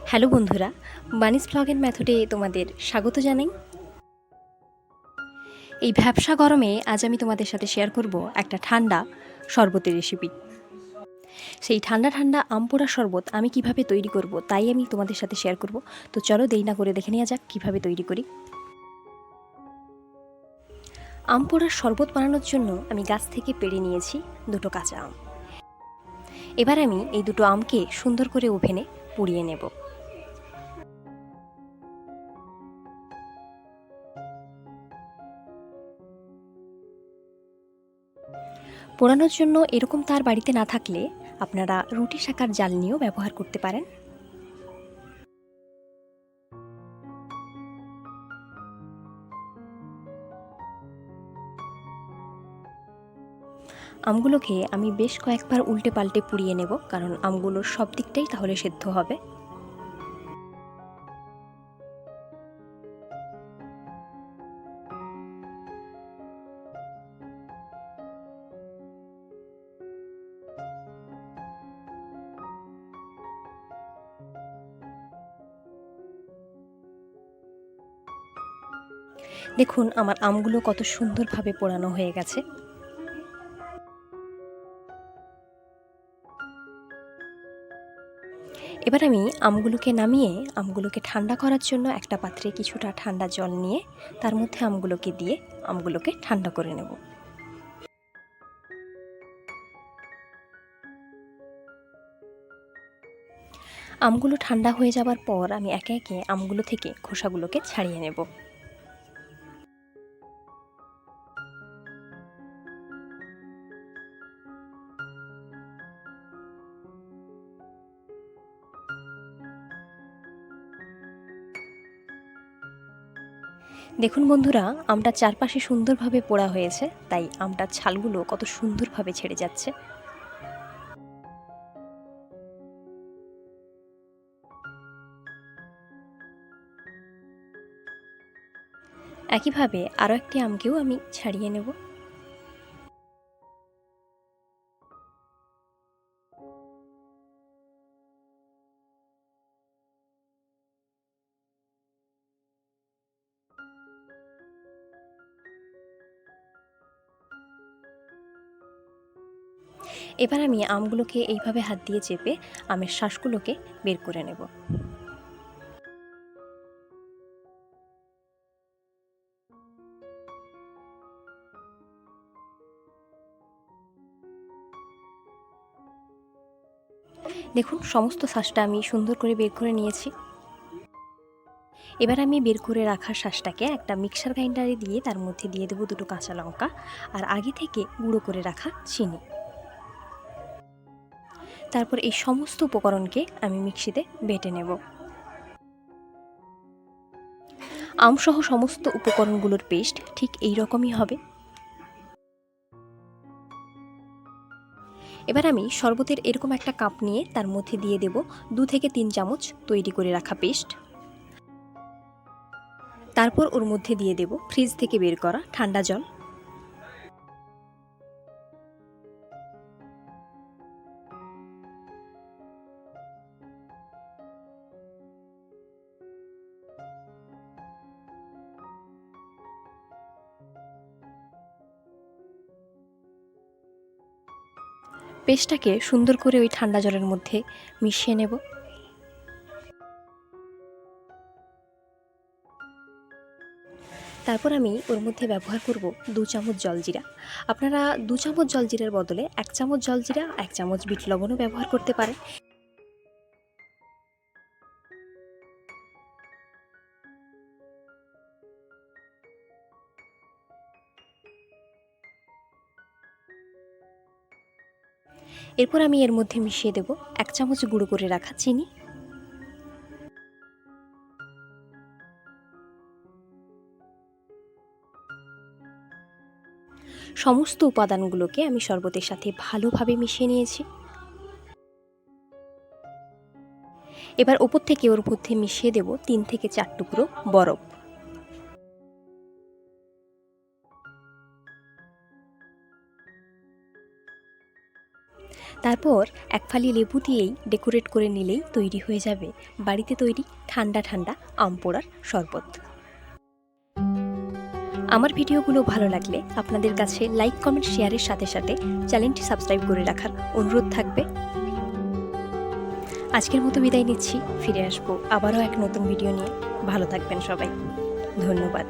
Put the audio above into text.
Hello বন্ধুরা, বানিস blog and মেথডে তোমাদের স্বাগত জানাই। এই ভ্যাপসা গরমে আজ আমি তোমাদের সাথে শেয়ার করব একটা ঠান্ডা শরবতের রেসিপি। সেই ঠান্ডা ঠান্ডা আম পোড়া শরবত আমি কিভাবে তৈরি করব তাই আমি তোমাদের সাথে শেয়ার করব। তো চলো দেরি না করে দেখে নেওয়া যাক কিভাবে তৈরি করি। আম পোড়ার শরবত বানানোর জন্য আমি গাছ থেকে পেড়ে নিয়েছি দুটো কাঁচা আম। এবার আমি এই দুটো আমকে সুন্দর করে ওভেনে পুড়িয়ে নেব। পোড়ানোর জন্য এরকম তার বাড়িতে না থাকলে আপনারা রুটি শাকার জাল নিয়েও ব্যবহার করতে পারেন। আমগুলোকে আমি বেশ কয়েকবার উল্টে পাল্টে পুড়িয়ে নেব, কারণ আমগুলোর সব দিকটাই তাহলে সেদ্ধ হবে। দেখুন আমার আমগুলো কত সুন্দরভাবে পোড়ানো হয়ে গেছে। এবার আমি আমগুলোকে নামিয়ে আমগুলোকে ঠান্ডা করার জন্য একটা পাত্রে কিছুটা ঠান্ডা জল নিয়ে তার মধ্যে আমগুলোকে দিয়ে আমগুলোকে ঠান্ডা করে নেব। আমগুলো ঠান্ডা হয়ে যাবার পর আমি একে একে আমগুলো থেকে খোসাগুলোকে ছাড়িয়ে নেব। দেখুন বন্ধুরা, আমটা চারপাশে সুন্দরভাবে পোড়া হয়েছে, তাই আমটার ছালগুলো কত সুন্দরভাবে ছেড়ে যাচ্ছে। একইভাবে আরও একটি আমকেও আমি ছাড়িয়ে নেব। এবার আমি আমগুলোকে এইভাবে হাত দিয়ে চেপে আমের শাঁসগুলোকে বের করে নেব। দেখুন সমস্ত শাঁসটা আমি সুন্দর করে বের করে নিয়েছি। এবার আমি বের করে রাখা শাঁসটাকে একটা মিক্সার গ্রাইন্ডারে দিয়ে তার মধ্যে দিয়ে দেবো দুটো কাঁচা লঙ্কা আর আগে থেকে গুঁড়ো করে রাখা চিনি। তারপর এই সমস্ত উপকরণকে আমি মিক্সিতে বেটে নেব। আমসহ সমস্ত উপকরণগুলোর পেস্ট ঠিক এই রকমই হবে। এবার আমি শরবতের এরকম একটা কাপ নিয়ে তার মধ্যে দিয়ে দেব 2 থেকে 3 চামচ তৈরি করে রাখা পেস্ট। তারপর ওর মধ্যে দিয়ে দেব ফ্রিজ থেকে বের করা ঠান্ডা জল। পেস্টটাকে সুন্দর করে ওই ঠান্ডা জলের মধ্যে মিশিয়ে নেব। তারপর আমি ওর মধ্যে ব্যবহার করব 2 চামচ জলজিরা। আপনারা 2 চামচ জলজিরার বদলে 1 চামচ জলজিরা 1 চামচ বিট লবণও ব্যবহার করতে পারেন। এরপর আমি এর মধ্যে মিশিয়ে দেব 1 চামচ গুঁড়ো করে রাখা চিনি। সমস্ত উপাদানগুলোকে আমি শরবতের সাথে ভালোভাবে মিশিয়ে নিয়েছি। এবার ওপর থেকে ওর মধ্যে মিশিয়ে দেব 3 থেকে 4 টুকরো বরফ। তারপর এক ফালি লেবু দিয়েই ডেকোরেট করে নিলেই তৈরি হয়ে যাবে বাড়িতে তৈরি ঠান্ডা ঠান্ডা আম পোড়ার শরবত। আমার ভিডিওগুলো ভালো লাগলে আপনাদের কাছে লাইক, কমেন্ট, শেয়ারের সাথে সাথে চ্যানেলটি সাবস্ক্রাইব করে রাখার অনুরোধ থাকবে। আজকের মতো বিদায় নিচ্ছি, ফিরে আসবো আবারও এক নতুন ভিডিও নিয়ে। ভালো থাকবেন সবাই, ধন্যবাদ।